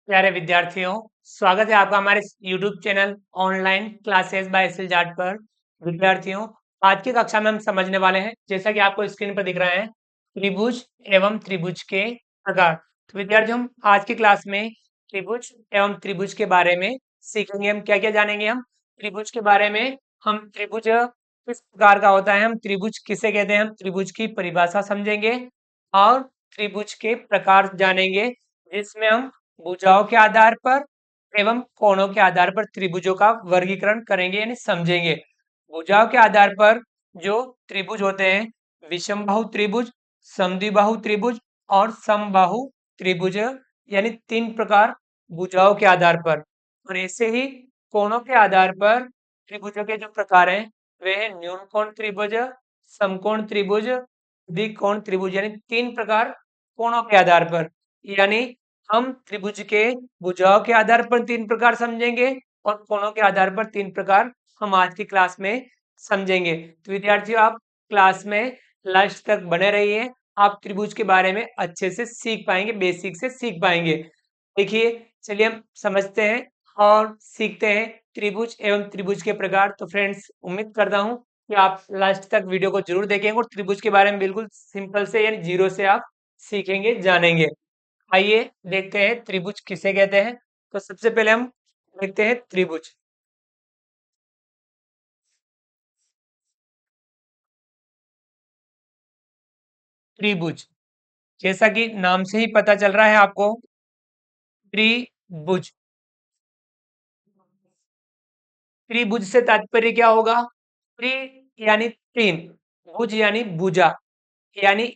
प्यारे विद्यार्थियों, स्वागत है आपका हमारे YouTube channel online classes by SL Jat पर। विद्यार्थियों, आज की कक्षा में हम समझने वाले हैं, जैसा कि आपको स्क्रीन पर दिख रहा है, त्रिभुज एवं त्रिभुज के प्रकार। तो विद्यार्थियों, हम आज की क्लास में त्रिभुज एवं त्रिभुज के बारे में सीखेंगे। हम क्या क्या जानेंगे? हम त्रिभुज के बारे में, हम त्रिभुज किस प्रकार का होता है, हम त्रिभुज किसे कहते हैं, हम त्रिभुज की परिभाषा समझेंगे और त्रिभुज के प्रकार जानेंगे, जिसमें हम भुजाओं के आधार पर एवं कोणों के आधार पर त्रिभुजों का वर्गीकरण करेंगे यानी समझेंगे। भुजाओं के आधार पर जो त्रिभुज होते हैं, विषमबाहु त्रिभुज, समद्विबाहु त्रिभुज और समबाहु त्रिभुज, यानी तीन प्रकार भुजाओं के आधार पर। और ऐसे ही कोणों के आधार पर त्रिभुजों के जो प्रकार हैं वे हैं न्यून कोण त्रिभुज, समकोण त्रिभुज, द्विकोण त्रिभुज, यानी तीन प्रकार कोणों के आधार पर। यानी हम त्रिभुज के भुजाओं के आधार पर तीन प्रकार समझेंगे और कोणों के आधार पर तीन प्रकार हम आज की क्लास में समझेंगे। तो विद्यार्थियों, आप क्लास में लास्ट तक बने रहिए, आप त्रिभुज के बारे में अच्छे से सीख पाएंगे, बेसिक से सीख पाएंगे। देखिए, चलिए हम समझते हैं और सीखते हैं त्रिभुज एवं त्रिभुज के प्रकार। तो फ्रेंड्स, उम्मीद करता हूँ कि आप लास्ट तक वीडियो को जरूर देखेंगे और त्रिभुज के बारे में बिल्कुल सिंपल से यानी जीरो से आप सीखेंगे, जानेंगे। आइए देखते हैं त्रिभुज किसे कहते हैं। तो सबसे पहले हम देखते हैं त्रिभुज। त्रिभुज, जैसा कि नाम से ही पता चल रहा है आपको, त्रिभुज। त्रिभुज से तात्पर्य क्या होगा? त्रि यानी तीन, भुज यानी भुजा, यानी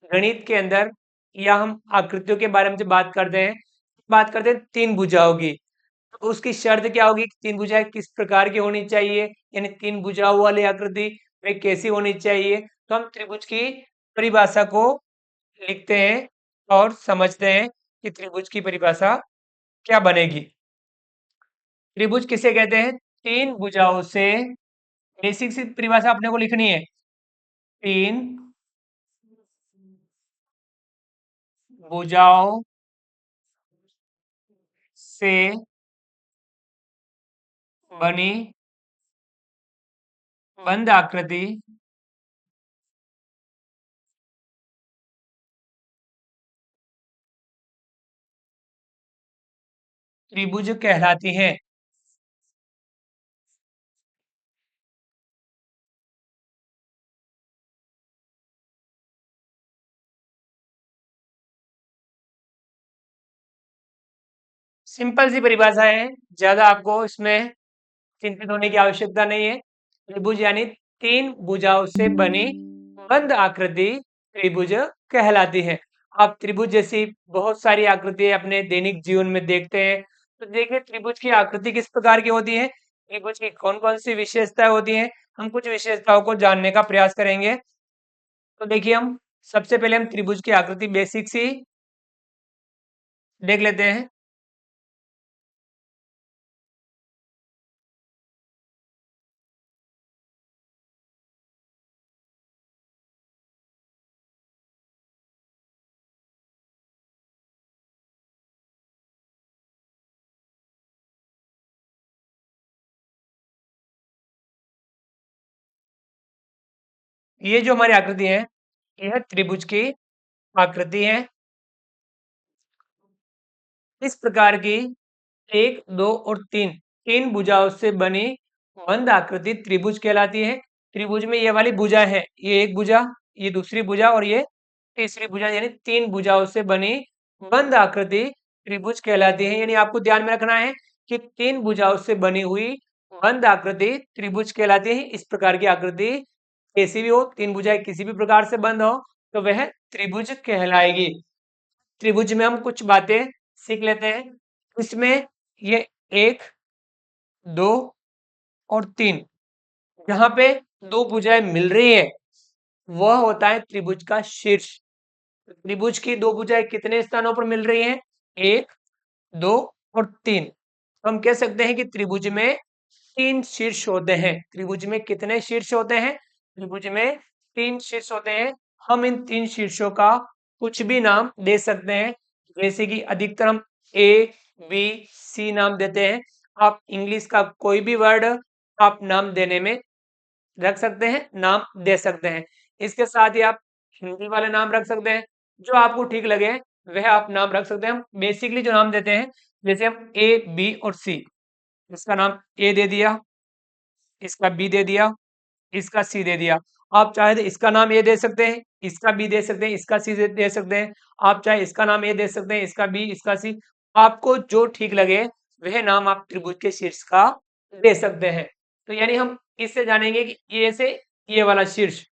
गणित के अंदर या हम आकृतियों के बारे में जब बात करते हैं तीन भुजाओं की, तो उसकी शर्त क्या होगी कि तीन भुजाएं किस प्रकार की होनी चाहिए, यानी तीन भुजाओं वाली आकृति वे कैसी होनी चाहिए। तो हम त्रिभुज की परिभाषा को लिखते हैं और समझते हैं कि त्रिभुज की परिभाषा क्या बनेगी। त्रिभुज किसे कहते हैं? तीन भुजाओं से, बेसिक सी परिभाषा अपने को लिखनी है, तीन भुजाओं से बनी बंद आकृति त्रिभुज कहलाती है। सिंपल सी परिभाषा है, ज्यादा आपको इसमें चिंतित होने की आवश्यकता नहीं है। त्रिभुज यानी तीन भुजाओं से बनी बंद आकृति त्रिभुज कहलाती है। आप त्रिभुज जैसी बहुत सारी आकृतियां अपने दैनिक जीवन में देखते हैं, तो देखिए त्रिभुज की आकृति किस प्रकार की होती है, त्रिभुज की कौन कौन सी विशेषताएं होती हैं, हम कुछ विशेषताओं को जानने का प्रयास करेंगे। तो देखिए, हम सबसे पहले हम त्रिभुज की आकृति बेसिक सी देख लेते हैं। ये जो हमारी आकृति है, यह त्रिभुज की आकृति है। इस प्रकार की एक, दो और तीन, तीन भुजाओं से बनी बंद आकृति त्रिभुज कहलाती है। त्रिभुज में ये वाली भुजा है, ये एक भुजा, ये दूसरी भुजा और ये तीसरी भुजा, यानी तीन भुजाओं से बनी बंद आकृति त्रिभुज कहलाती है। यानी आपको ध्यान में रखना है कि तीन भुजाओं से बनी हुई बंद आकृति त्रिभुज कहलाती है। इस प्रकार की आकृति कैसी भी हो, तीन भुजाएं किसी भी प्रकार से बंद हो, तो वह त्रिभुज कहलाएगी। त्रिभुज में हम कुछ बातें सीख लेते हैं। इसमें ये एक, दो और तीन, जहां पे दो भुजाएं मिल रही है, वह होता है त्रिभुज का शीर्ष। त्रिभुज की दो भुजाएं कितने स्थानों पर मिल रही हैं? एक, दो और तीन। तो हम कह सकते हैं कि त्रिभुज में तीन शीर्ष होते हैं। त्रिभुज में कितने शीर्ष होते हैं? त्रिभुज में तीन शीर्ष होते हैं। हम इन तीन शीर्षों का कुछ भी नाम दे सकते हैं, जैसे कि अधिकतर हम ए, बी, सी नाम देते हैं। आप इंग्लिश का कोई भी वर्ड आप नाम देने में रख सकते हैं, नाम दे सकते हैं। इसके साथ ही आप हिंदी वाले नाम रख सकते हैं, जो आपको ठीक लगे वह आप नाम रख सकते हैं। हम बेसिकली जो नाम देते हैं, जैसे हम ए, बी और सी, इसका नाम ए दे दिया, इसका बी दे दिया, इसका सी दे दिया। आप चाहे तो इसका नाम ए दे सकते हैं, इसका बी दे सकते हैं, इसका सी दे सकते हैं। आप चाहे इसका नाम ए दे सकते हैं, इसका बी, इसका सी। आपको जो ठीक लगे वह नाम आप त्रिभुज के शीर्ष का दे सकते हैं। तो यानी हम इससे जानेंगे कि ए से ये वाला शीर्ष,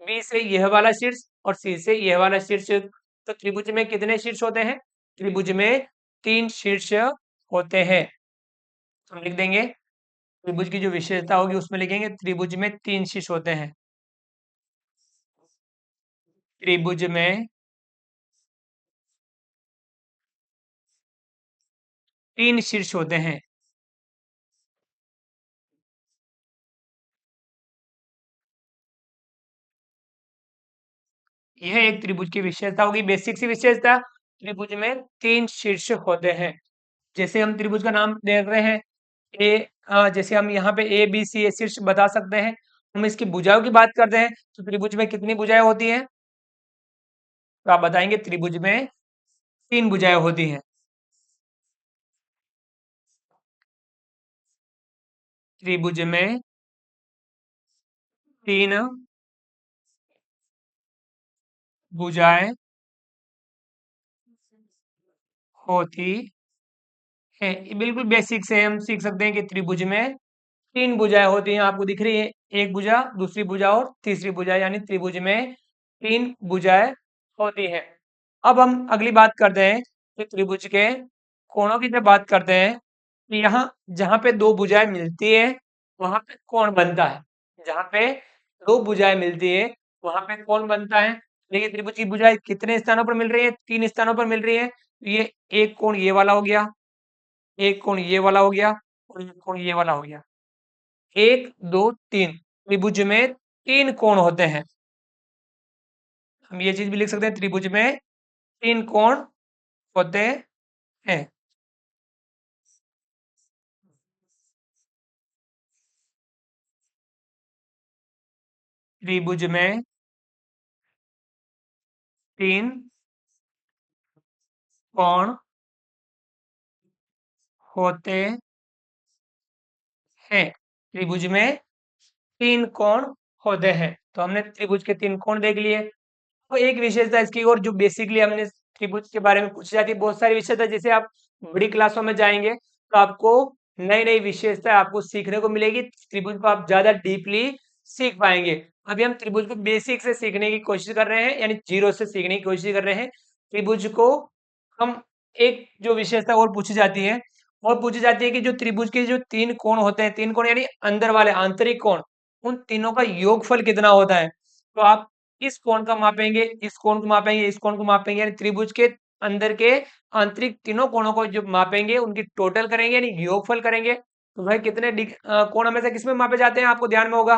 बी से यह वाला शीर्ष और सी से यह वाला शीर्ष। तो त्रिभुज में कितने शीर्ष होते हैं? त्रिभुज में 3 शीर्ष होते हैं। हम लिख देंगे, त्रिभुज की जो विशेषता होगी उसमें लिखेंगे त्रिभुज में 3 शीर्ष होते हैं। त्रिभुज में 3 शीर्ष होते हैं। यह एक त्रिभुज की विशेषता होगी, बेसिक सी विशेषता। त्रिभुज में 3 शीर्ष होते हैं। जैसे हम त्रिभुज का नाम देख रहे हैं, जैसे हम यहाँ पे ए बी सी ए शीर्ष बता सकते हैं। हम इसकी भुजाओं की बात करते हैं, तो त्रिभुज में कितनी भुजाएं होती हैं? तो आप बताएंगे त्रिभुज में 3 भुजाएं होती हैं। त्रिभुज में 3 भुजाएं होती है। ये बिल्कुल बेसिक से हम सीख सकते हैं कि त्रिभुज में 3 भुजाएं होती हैं। आपको दिख रही है, एक भुजा, दूसरी भुजा और तीसरी भुजा, यानी त्रिभुज में 3 भुजाएं होती हैं। अब हम अगली बात करते हैं कि त्रिभुज के कोणों की जब बात करते हैं, तो यहाँ जहाँ पे 2 भुजाएं मिलती है वहां पे कोण बनता है। जहाँ पे 2 भुजाएं मिलती है वहां पे कोण बनता है। देखिए त्रिभुज की भुजाएं कितने स्थानों पर मिल रही है? 3 स्थानों पर मिल रही है। तो ये एक कोण ये वाला हो गया, एक कोण ये वाला हो गया और एक कोण ये वाला हो गया। 1, 2, 3 त्रिभुज में 3 कोण होते हैं। हम ये चीज भी लिख सकते हैं, त्रिभुज में 3 कोण होते हैं। त्रिभुज में 3 कोण होते हैं। त्रिभुज में 3 कोण होते हैं। तो हमने त्रिभुज के 3 कोण देख लिए। तो एक विशेषता इसकी और जो बेसिकली हमने त्रिभुज के बारे में पूछी जाती है, बहुत सारी विशेषता, जैसे आप बड़ी क्लासों में जाएंगे तो आपको नई नई विशेषता आपको सीखने को मिलेगी। त्रिभुज को आप ज्यादा डीपली सीख पाएंगे। अभी हम त्रिभुज को बेसिक से सीखने की कोशिश कर रहे हैं, यानी जीरो से सीखने की कोशिश कर रहे हैं। त्रिभुज को हम एक जो विशेषता और पूछी जाती है, और पूछी जाती है कि जो त्रिभुज के जो 3 कोण होते हैं, 3 कोण यानी अंदर वाले आंतरिक कोण, उन तीनों का योगफल कितना होता है? तो आप इस कोण का मापेंगे, इस कोण को मापेंगे, इस कोण को मापेंगे, यानी त्रिभुज के अंदर के आंतरिक तीनों कोणों को जो मापेंगे उनकी टोटल करेंगे, यानी योगफल करेंगे। तो भाई कितने कोण हमेशा किसमें मापे जाते हैं? आपको ध्यान में होगा,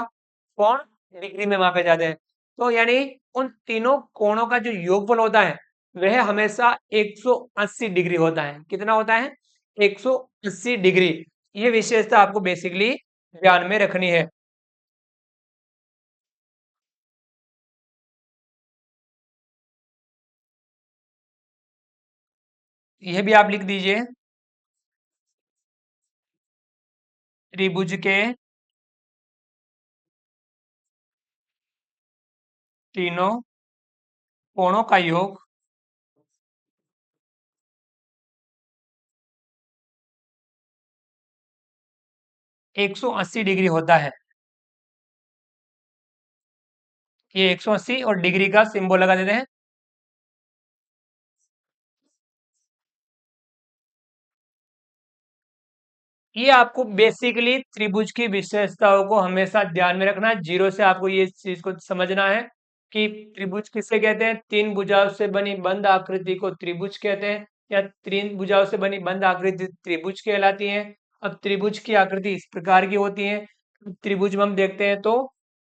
कोण डिग्री में मापे जाते हैं। तो यानी उन तीनों कोणों का जो योगफल होता है वह हमेशा 180 डिग्री होता है। कितना होता है? 180 डिग्री। ये विशेषता आपको बेसिकली ध्यान में रखनी है। यह भी आप लिख दीजिए, त्रिभुज के तीनों कोणों का योग 180 डिग्री होता है। ये 180 और डिग्री का सिंबल लगा देते हैं। ये आपको बेसिकली त्रिभुज की विशेषताओं को हमेशा ध्यान में रखना है। जीरो से आपको ये चीज को समझना है कि त्रिभुज किसे कहते हैं। 3 भुजाओं से बनी बंद आकृति को त्रिभुज कहते हैं, या 3 भुजाओं से बनी बंद आकृति त्रिभुज कहलाती है। अब त्रिभुज की आकृति इस प्रकार की होती है। त्रिभुज में हम देखते हैं तो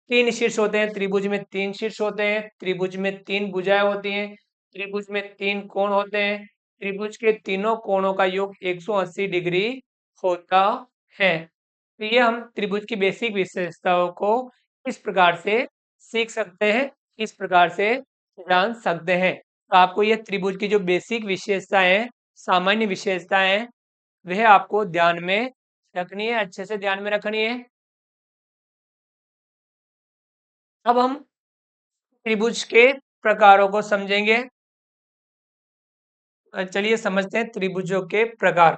3 शीर्ष होते हैं। त्रिभुज में 3 शीर्ष होते हैं। त्रिभुज में 3 भुजाएं होती हैं। त्रिभुज में 3 कोण होते हैं। त्रिभुज के तीनों कोणों का योग 180 डिग्री होता है। तो ये हम त्रिभुज की बेसिक विशेषताओं को इस प्रकार से सीख सकते हैं, इस प्रकार से जान सकते हैं। तो आपको ये त्रिभुज की जो बेसिक विशेषताएं, सामान्य विशेषताएं, वह आपको ध्यान में रखनी है, अच्छे से ध्यान में रखनी है। अब हम त्रिभुज के प्रकारों को समझेंगे। चलिए समझते हैं त्रिभुजों के प्रकार।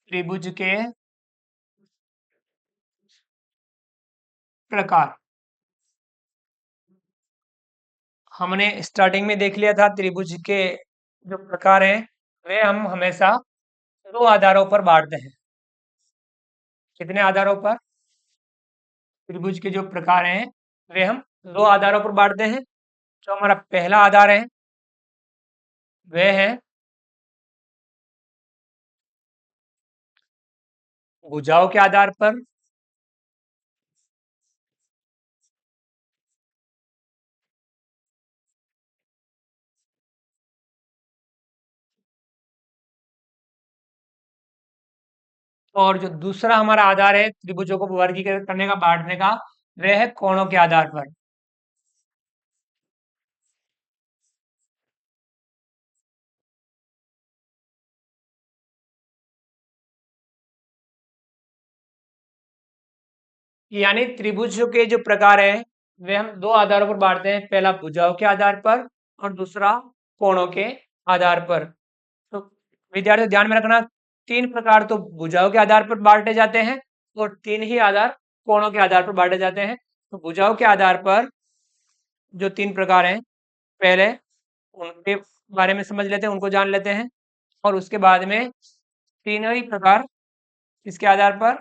त्रिभुज के प्रकार हमने स्टार्टिंग में देख लिया था। त्रिभुज के जो प्रकार हैं वे हम हमेशा दो आधारों पर बांटते हैं। कितने आधारों पर? त्रिभुज के जो प्रकार हैं वे हम दो आधारों पर बांटते हैं। जो हमारा पहला आधार है वह है भुजाओं के आधार पर। और जो दूसरा हमारा आधार है त्रिभुजों को वर्गीकृत करने का, बांटने का, वह है कोणों के आधार पर। यानी त्रिभुज के जो प्रकार हैं वे हम दो आधारों पर बांटते हैं। पहला भुजाओं के आधार पर और दूसरा कोणों के आधार पर। तो विद्यार्थी ध्यान में रखना, तीन प्रकार तो भुजाओं के आधार पर बांटे जाते हैं और तीन ही आधार कोणों के आधार पर बांटे जाते हैं। तो भुजाओं के आधार पर जो तीन प्रकार हैं, पहले उनके बारे में समझ लेते हैं, उनको जान लेते हैं। और उसके बाद में तीनों ही प्रकार इसके आधार पर,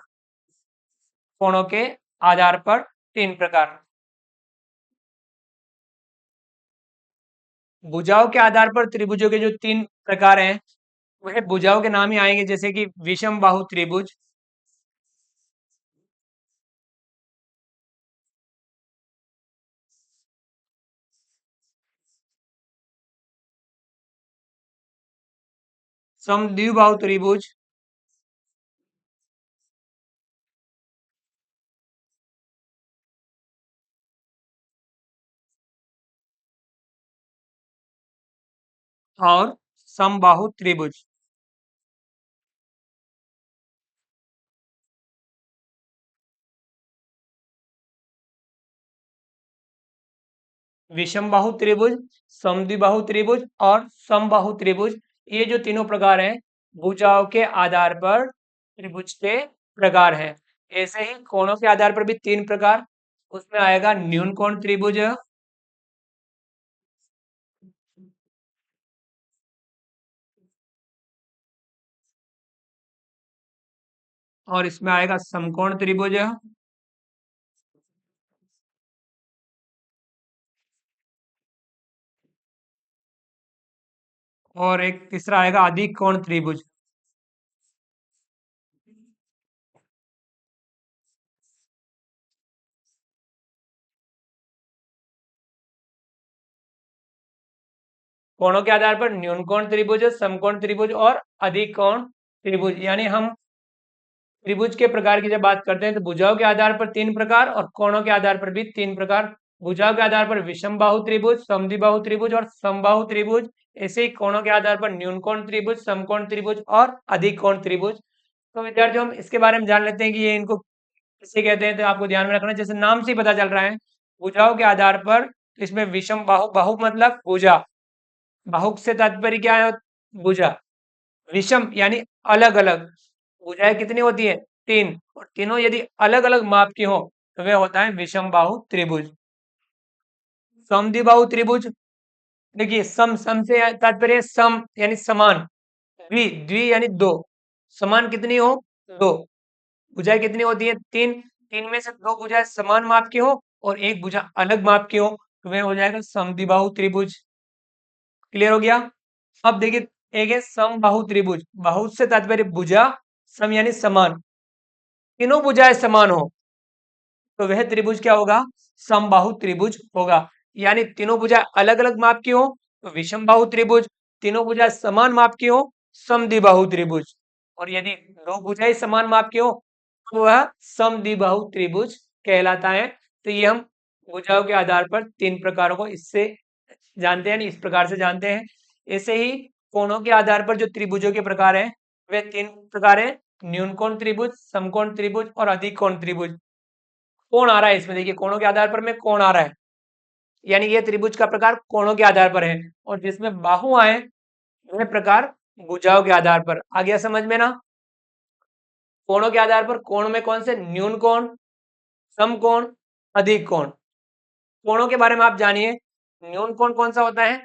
कोणों के आधार पर तीन प्रकार। भुजाओं के आधार पर त्रिभुजों के जो तीन प्रकार हैं वह भुजाओं के नाम ही आएंगे, जैसे कि विषम बाहु त्रिभुज, समद्विबाहु त्रिभुज, और समबाहु त्रिभुज। विषम बाहु त्रिभुज, समद्विबाहु त्रिभुज और समबाहु त्रिभुज, ये जो तीनों प्रकार हैं भुजाओं के आधार पर त्रिभुज के प्रकार हैं। ऐसे ही कोणों के आधार पर भी तीन प्रकार, उसमें आएगा न्यून कोण त्रिभुज, और इसमें आएगा समकोण त्रिभुज, और एक तीसरा आएगा अधिक कोण त्रिभुज। कोणों के आधार पर न्यून कोण त्रिभुज, समकोण त्रिभुज और अधिक कोण त्रिभुज। यानी हम त्रिभुज के प्रकार की जब बात करते हैं तो भुजाओं के आधार पर तीन प्रकार और कोणों के आधार पर भी तीन प्रकार। भुजाओं के आधार पर विषम बाहु त्रिभुज, समद्विबाहु त्रिभुज और समबाहु त्रिभुज। ऐसे ही कोणों के आधार पर न्यून कोण त्रिभुज, समकोण त्रिभुज और अधिक कोण त्रिभुज। तो विद्यार्थियों हम इसके बारे में जान लेते हैं कि ये इनको किसे कहते हैं। तो आपको ध्यान में रखना, जैसे नाम से ही पता चल रहा है भुजाओं के आधार पर, इसमें विषम बाहु, बाहु मतलब भुजा, बाहु से तात्पर्य क्या है? भुजा। विषम यानी अलग अलग, भुजाएं कितनी होती है? तीन, और तीनों यदि अलग अलग माप की हो तो वह होता है विषम बाहु त्रिभुज। समद्विबाहु त्रिभुज, देखिए सम, सम से तात्पर्य है सम यानी समान, द्वि, द्वि यानी दो, समान कितनी हो? दो। भुजाएं कितनी होती है? तीन, तीन में से दो भुजाएं समान माप की हो और एक भुजा अलग माप की हो तो वह हो जाएगा समद्विबाहु त्रिभुज। क्लियर हो गया? अब देखिए, एक है समबाहु त्रिभुज, बाहु से तात्पर्य भुजा, सम यानी समान, तीनों भुजाएं समान हो तो वह त्रिभुज क्या होगा? समबाहु त्रिभुज होगा। यानी तीनों भुजा अलग अलग माप की हो तो विषम बाहु त्रिभुज, तीनों भुजा समान माप की हो समद्विबाहु त्रिभुज, और यदि दो भुजाएं समान माप की हो तो वह समद्विबाहु त्रिभुज कहलाता है। तो ये हम भुजाओं के आधार पर तीन प्रकारों को इससे जानते हैं, इस प्रकार से जानते हैं। ऐसे ही कोणों के आधार पर जो त्रिभुजों के प्रकार हैं वे तीन प्रकार हैं: न्यून कोण त्रिभुज, समकोण त्रिभुज और अधिक कोण त्रिभुज। कोण आ रहा है इसमें, देखिए कोणों के आधार पर में कोण आ रहा है, यानी ये त्रिभुज का प्रकार कोणों के आधार पर है, और जिसमें बाहु आए वह प्रकार भुजाओं के आधार पर। आ गया समझ में ना? कोणों के आधार पर कोण में कौन से? न्यून कोण, समकोण, अधिक कोण। कोणों के बारे में आप जानिए। न्यून कोण कौन सा होता है?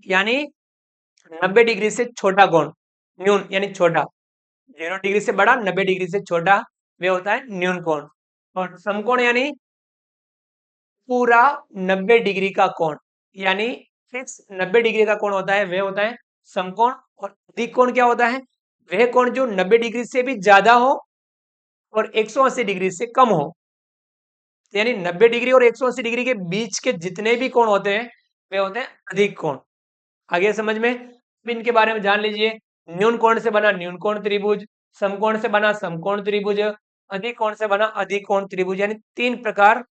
यानी 90 डिग्री से छोटा कोण। न्यून यानी छोटा, 0 डिग्री से बड़ा, 90 डिग्री से छोटा, वे होता है न्यून कोण। और समकोण यानी पूरा 90 डिग्री का कोण, यानी फिक्स 90 डिग्री का कोण होता है वह होता है समकोण। और अधिक कोण क्या होता है? वह कोण जो 90 डिग्री से भी ज्यादा हो और 180 डिग्री से कम हो। यानी 90 डिग्री और 180 डिग्री के बीच के जितने भी कोण होते हैं वे होते हैं अधिक कोण। आगे समझ में? अब इनके बारे में जान लीजिए। न्यून कोण से बना न्यून कोण त्रिभुज, समकोण से बना समकोण त्रिभुज, अधिक कोण से बना अधिक कोण त्रिभुज, यानी तीन प्रकार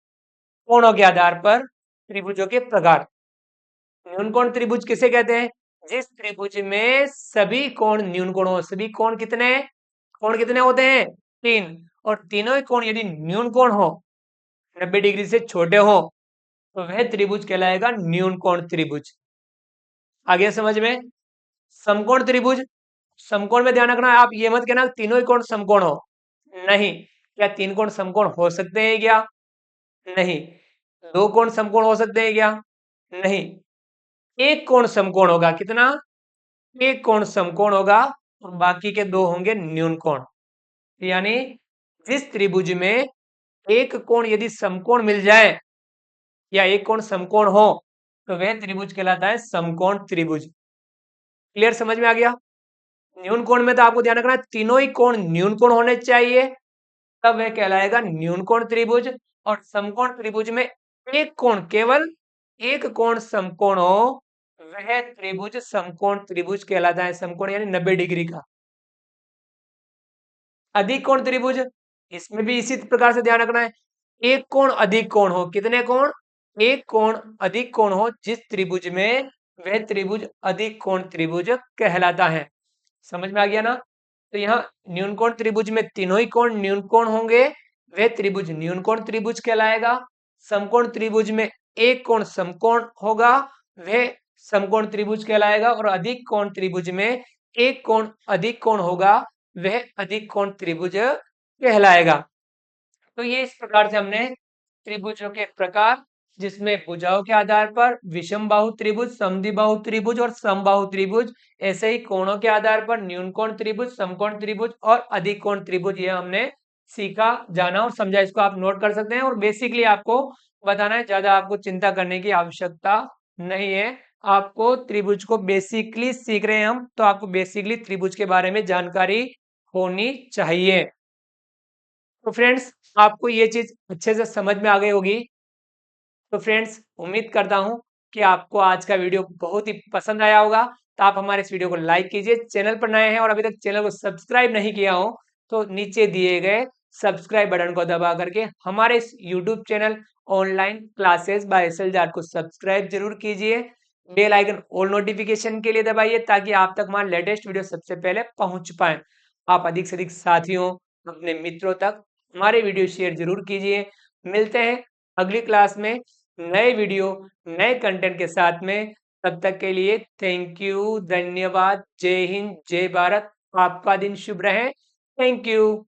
कोणों के आधार पर त्रिभुजों के प्रकार। न्यून कोण त्रिभुज किसे कहते हैं? जिस त्रिभुज में सभी कोण न्यून कोण हो। सभी कोण कितने? कोण कितने होते हैं? तीन, और तीनों ही कोण यदि न्यून कोण हो, 90 डिग्री से छोटे हो, तो वह त्रिभुज कहलाएगा न्यून कोण त्रिभुज। आगे समझ में? समकोण त्रिभुज, समकोण में ध्यान रखना है, आप ये मत कहना तीनों ही कोण समकोण हो। नहीं। क्या तीन कोण समकोण हो सकते हैं क्या? नहीं। दो कोण समकोण हो सकते हैं क्या? नहीं। एक कोण समकोण होगा। कितना? एक कोण समकोण होगा, और बाकी के दो होंगे न्यून कोण। यानी जिस त्रिभुज में एक कोण यदि समकोण मिल जाए या एक कोण समकोण हो तो वह त्रिभुज कहलाता है समकोण त्रिभुज। क्लियर? समझ में आ गया? न्यून कोण में तो आपको ध्यान रखना है तीनों ही कोण न्यून कोण होने चाहिए, तब वह कहलाएगा न्यून कोण त्रिभुज। और समकोण त्रिभुज में एक कोण, केवल एक कोण समकोण हो, वह त्रिभुज समकोण त्रिभुज कहलाता है। समकोण यानी 90 डिग्री का। अधिक कोण त्रिभुज, इसमें भी इसी प्रकार से ध्यान रखना है, एक कोण अधिक कोण हो। कितने कोण? एक कोण अधिक कोण हो जिस त्रिभुज में, वह त्रिभुज अधिक कोण त्रिभुज कहलाता है। समझ में आ गया ना? तो यहाँ न्यून कोण त्रिभुज में तीनों ही कोण न्यून कोण होंगे, वह त्रिभुज न्यून कोण त्रिभुज कहलाएगा। समकोण त्रिभुज में एक कोण समकोण होगा, वह समकोण त्रिभुज कहलाएगा। और अधिक कोण त्रिभुज में एक कोण अधिक कोण होगा, वह अधिक कोण त्रिभुज कहलाएगा। तो ये इस प्रकार से हमने त्रिभुजों के प्रकार, जिसमें भुजाओं के आधार पर विषम बाहु त्रिभुज, समद्विबाहु त्रिभुज और समबाहु त्रिभुज, ऐसे ही कोणों के आधार पर न्यून कोण त्रिभुज, समकोण त्रिभुज और अधिक कोण त्रिभुज, ये हमने सीखा, जाना और समझा। इसको आप नोट कर सकते हैं, और बेसिकली आपको बताना है, ज्यादा आपको चिंता करने की आवश्यकता नहीं है। आपको त्रिभुज को बेसिकली सीख रहे हैं हम, तो आपको बेसिकली त्रिभुज के बारे में जानकारी होनी चाहिए। तो फ्रेंड्स, आपको ये चीज अच्छे से समझ में आ गई होगी। तो फ्रेंड्स, उम्मीद करता हूं कि आपको आज का वीडियो बहुत ही पसंद आया होगा। तो आप हमारे इस वीडियो को लाइक कीजिए। चैनल पर नए हैं और अभी तक चैनल को सब्सक्राइब नहीं किया हो तो नीचे दिए गए सब्सक्राइब बटन को दबा करके हमारे इस YouTube channel online classes by SL Jat को सब्सक्राइब जरूर कीजिए। बेल आइकन ऑल नोटिफिकेशन के लिए दबाइए, ताकि आप तक हमारा लेटेस्ट वीडियो सबसे पहले पहुंच पाए। आप अधिक से अधिक साथियों, अपने मित्रों तक हमारे वीडियो शेयर जरूर कीजिए। मिलते हैं अगली क्लास में नए वीडियो, नए कंटेंट के साथ में। तब तक के लिए थैंक यू, धन्यवाद, जय हिंद, जय भारत। आपका दिन शुभ रहे। Thank you.